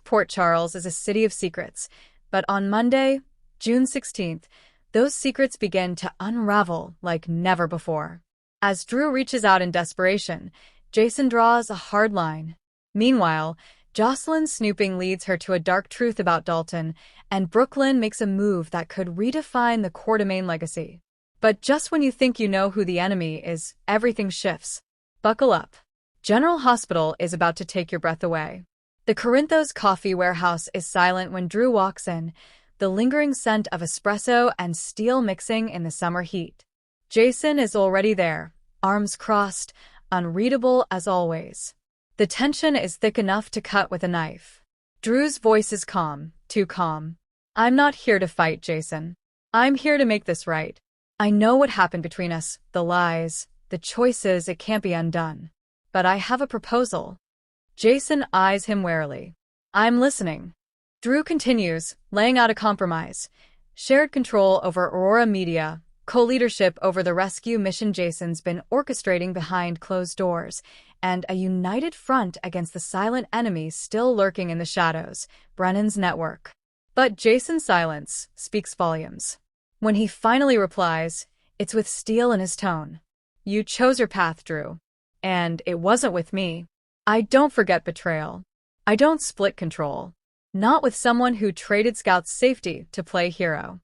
Port Charles is a city of secrets, but on Monday, June 16th, those secrets begin to unravel like never before. As Drew reaches out in desperation, Jason draws a hard line. Meanwhile, Josslyn's snooping leads her to a dark truth about Dalton, and Brook Lynn makes a move that could redefine the Quartermain legacy. But just when you think you know who the enemy is, everything shifts. Buckle up. General Hospital is about to take your breath away. The Corinthos coffee warehouse is silent when Drew walks in, the lingering scent of espresso and steel mixing in the summer heat. Jason is already there, arms crossed, unreadable as always. The tension is thick enough to cut with a knife. Drew's voice is calm, too calm. "I'm not here to fight, Jason. I'm here to make this right. I know what happened between us, the lies, the choices, it can't be undone. But I have a proposal." Jason eyes him warily. "I'm listening." Drew continues, laying out a compromise. Shared control over Aurora Media, co-leadership over the rescue mission Jason's been orchestrating behind closed doors, and a united front against the silent enemy still lurking in the shadows, Brennan's network. But Jason's silence speaks volumes. When he finally replies, it's with steel in his tone. "You chose your path, Drew. And it wasn't with me. I don't forget betrayal. I don't split control. Not with someone who traded Scout's safety to play hero."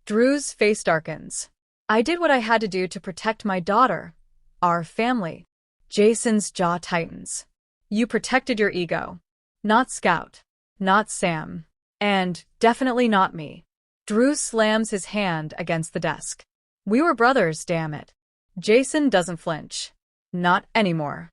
Drew's face darkens. "I did what I had to do to protect my daughter, our family." Jason's jaw tightens. "You protected your ego. Not Scout. Not Sam. And definitely not me." Drew slams his hand against the desk. "We were brothers, damn it." Jason doesn't flinch. "Not anymore."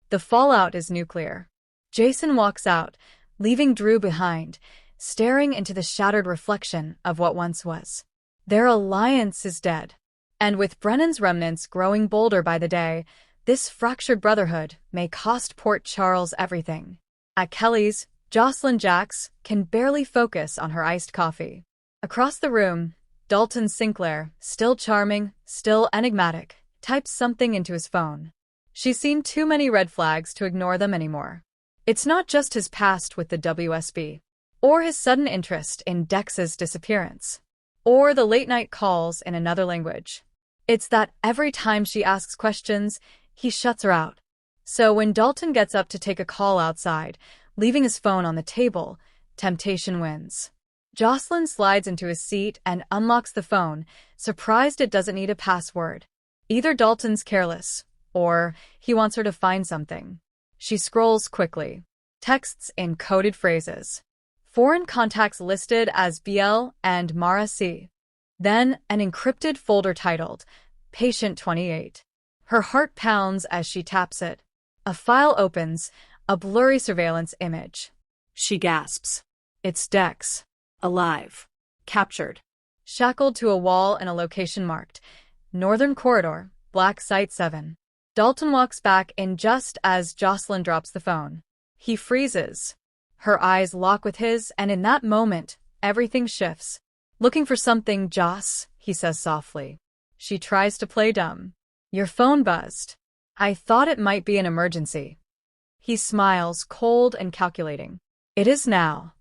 The fallout is nuclear. Jason walks out, leaving Drew behind, staring into the shattered reflection of what once was. Their alliance is dead. And with Brennan's remnants growing bolder by the day, this fractured brotherhood may cost Port Charles everything. At Kelly's, Josslyn Jax can barely focus on her iced coffee. Across the room, Dalton Sinclair, still charming, still enigmatic, types something into his phone. She's seen too many red flags to ignore them anymore. It's not just his past with the WSB, or his sudden interest in Dex's disappearance, or the late-night calls in another language. It's that every time she asks questions, he shuts her out. So when Dalton gets up to take a call outside, leaving his phone on the table, temptation wins. Josslyn slides into his seat and unlocks the phone, surprised it doesn't need a password. Either Dalton's careless, or he wants her to find something. She scrolls quickly. Texts in coded phrases. Foreign contacts listed as BL and Mara C. Then an encrypted folder titled Patient 28. Her heart pounds as she taps it. A file opens, a blurry surveillance image. She gasps. It's Dex. Alive. Captured. Shackled to a wall in a location marked Northern Corridor, Black Site 7. Dalton walks back in just as Josslyn drops the phone. He freezes. Her eyes lock with his, and in that moment, everything shifts. "Looking for something, Joss," he says softly. She tries to play dumb. "Your phone buzzed. I thought it might be an emergency." He smiles, cold and calculating. "It is now.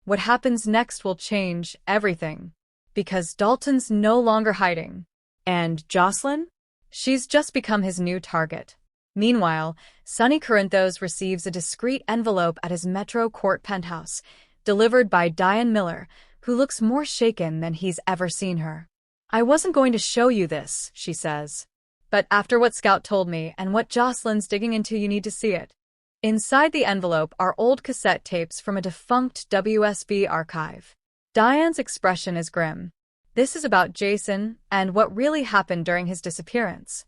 What happens next will change everything. Because Dalton's no longer hiding. And Josslyn? She's just become his new target." Meanwhile, Sonny Corinthos receives a discreet envelope at his Metro Court penthouse, delivered by Diane Miller, who looks more shaken than he's ever seen her. "I wasn't going to show you this," she says. "But after what Scout told me and what Josslyn's digging into, you need to see it." Inside the envelope are old cassette tapes from a defunct WSB archive. Diane's expression is grim. This is about Jason and what really happened during his disappearance.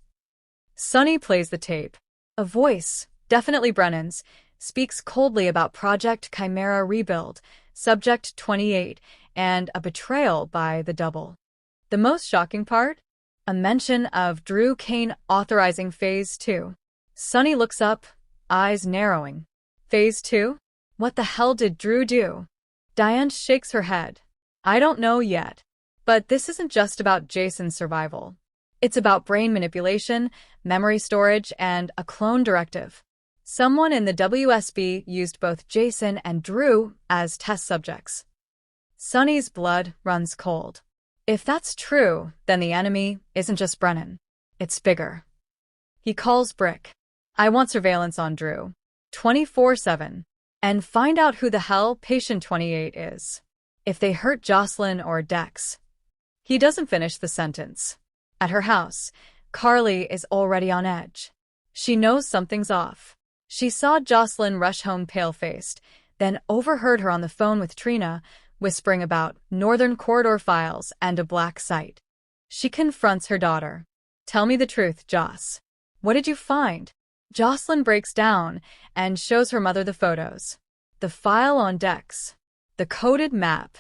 Sonny plays the tape. A voice, definitely Brennan's, speaks coldly about Project Chimera Rebuild, Subject 28, and a betrayal by the Double. The most shocking part? A mention of Drew Kane authorizing Phase 2. Sonny looks up, eyes narrowing. Phase 2? What the hell did Drew do? Diane shakes her head. "I don't know yet. But this isn't just about Jason's survival. It's about brain manipulation, memory storage, and a clone directive. Someone in the WSB used both Jason and Drew as test subjects. Sonny's blood runs cold. If that's true, then the enemy isn't just Brennan. It's bigger. He calls Brick. I want surveillance on Drew. 24/7. And find out who the hell Patient 28 is. If they hurt Josslyn or Dex. He doesn't finish the sentence. At her house, Carly is already on edge. She knows something's off. She saw Josslyn rush home pale-faced, then overheard her on the phone with Trina, whispering about Northern Corridor files and a black site. She confronts her daughter. Tell me the truth, Joss. What did you find? Josslyn breaks down and shows her mother the photos. The file on Dex. The coded map.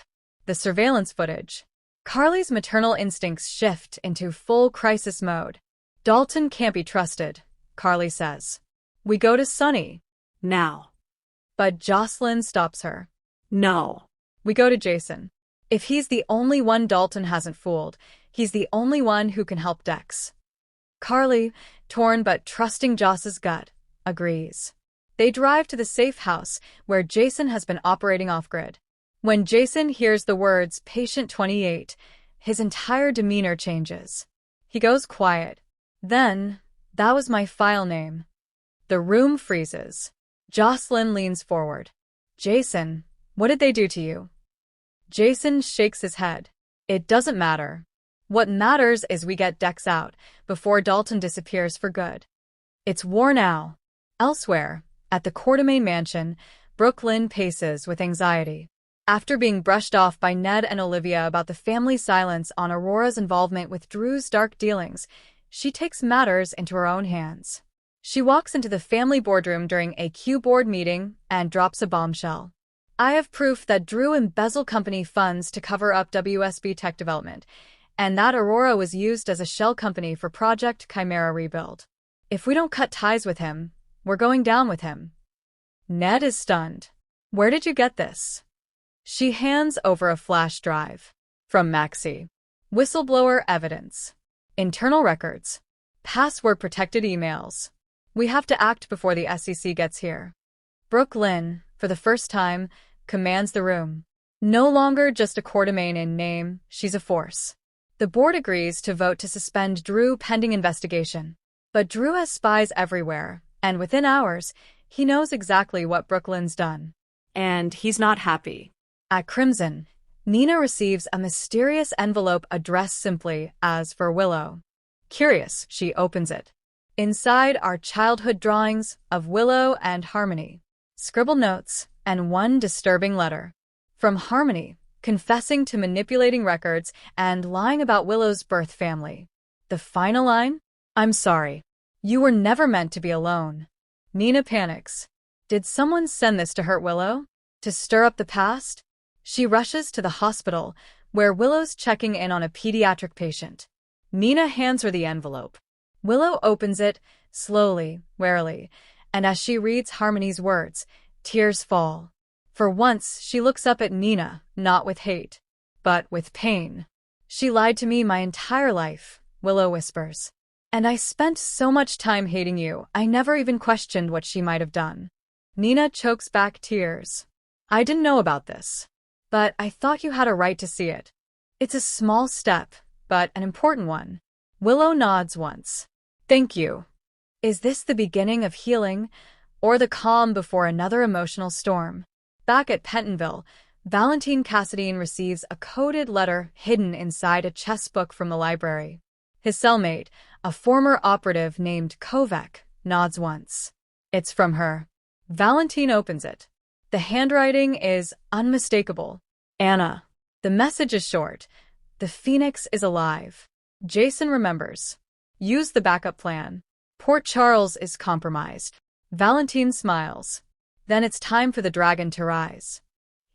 The surveillance footage. Carly's maternal instincts shift into full crisis mode. Dalton can't be trusted, Carly says. We go to Sonny. Now. But Josslyn stops her. No. We go to Jason. If he's the only one Dalton hasn't fooled, he's the only one who can help Dex. Carly, torn but trusting Joss's gut, agrees. They drive to the safe house where Jason has been operating off-grid. When Jason hears the words Patient 28, his entire demeanor changes. He goes quiet. Then, that was my file name. The room freezes. Josslyn leans forward. Jason, what did they do to you? Jason shakes his head. It doesn't matter. What matters is we get Dex out before Dalton disappears for good. It's war now. Elsewhere, at the Quartermain mansion, Brook Lynn paces with anxiety. After being brushed off by Ned and Olivia about the family's silence on Aurora's involvement with Drew's dark dealings, she takes matters into her own hands. She walks into the family boardroom during a Q board meeting and drops a bombshell. I have proof that Drew embezzled company funds to cover up WSB tech development, and that Aurora was used as a shell company for Project Chimera rebuild. If we don't cut ties with him, we're going down with him. Ned is stunned. Where did you get this? She hands over a flash drive. From Maxie. Whistleblower evidence. Internal records. Password-protected emails. We have to act before the SEC gets here. Brook Lynn, for the first time, commands the room. No longer just a Quartermain in name, she's a force. The board agrees to vote to suspend Drew pending investigation. But Drew has spies everywhere, and within hours, he knows exactly what Brook Lynn's done. And he's not happy. At Crimson, Nina receives a mysterious envelope addressed simply as for Willow. Curious, she opens it. Inside are childhood drawings of Willow and Harmony, scribbled notes, and one disturbing letter. From Harmony, confessing to manipulating records and lying about Willow's birth family. The final line? I'm sorry. You were never meant to be alone. Nina panics. Did someone send this to hurt Willow? To stir up the past? She rushes to the hospital, where Willow's checking in on a pediatric patient. Nina hands her the envelope. Willow opens it, slowly, warily, and as she reads Harmony's words, tears fall. For once, she looks up at Nina, not with hate, but with pain. She lied to me my entire life, Willow whispers. And I spent so much time hating you, I never even questioned what she might have done. Nina chokes back tears. I didn't know about this. But I thought you had a right to see it. It's a small step, but an important one. Willow nods once. Thank you. Is this the beginning of healing, or the calm before another emotional storm? Back at Pentonville, Valentine Cassadine receives a coded letter hidden inside a chess book from the library. His cellmate, a former operative named Kovac, nods once. It's from her. Valentine opens it. The handwriting is unmistakable. Anna. The message is short. The Phoenix is alive. Jason remembers. Use the backup plan. Port Charles is compromised. Valentine smiles. Then it's time for the dragon to rise.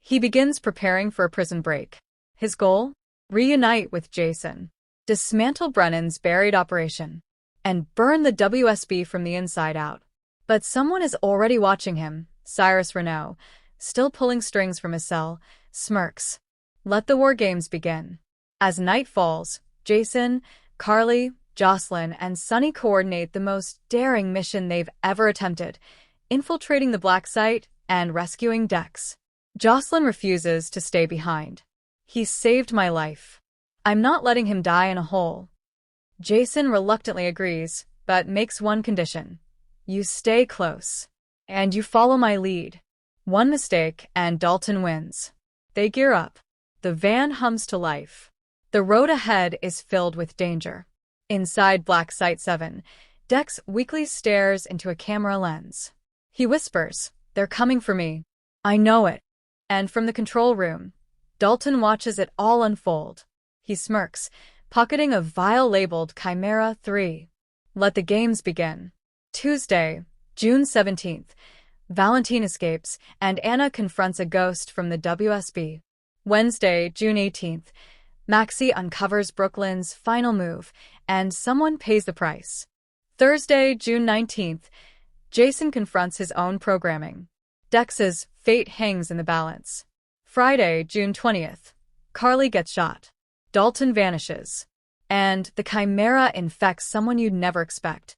He begins preparing for a prison break. His goal? Reunite with Jason. Dismantle Brennan's buried operation. And burn the WSB from the inside out. But someone is already watching him. Cyrus Renault, still pulling strings from his cell, smirks. Let the war games begin. As night falls, Jason, Carly, Josslyn, and Sonny coordinate the most daring mission they've ever attempted. infiltrating the black site and rescuing Dex. Josslyn refuses to stay behind. He saved my life. I'm not letting him die in a hole. Jason reluctantly agrees, but makes one condition. You stay close. And you follow my lead. One mistake, and Dalton wins. They gear up. The van hums to life. The road ahead is filled with danger. Inside Black Site 7, Dex weakly stares into a camera lens. He whispers, "They're coming for me. I know it." And from the control room, Dalton watches it all unfold. He smirks, pocketing a vial labeled Chimera 3. Let the games begin. Tuesday, June 17th. Valentine escapes, and Anna confronts a ghost from the WSB. Wednesday, June 18th. Maxie uncovers Brook Lynn's final move, and someone pays the price. Thursday, June 19th. Jason confronts his own programming. Dex's fate hangs in the balance. Friday, June 20th. Carly gets shot. Dalton vanishes. And the Chimera infects someone you'd never expect.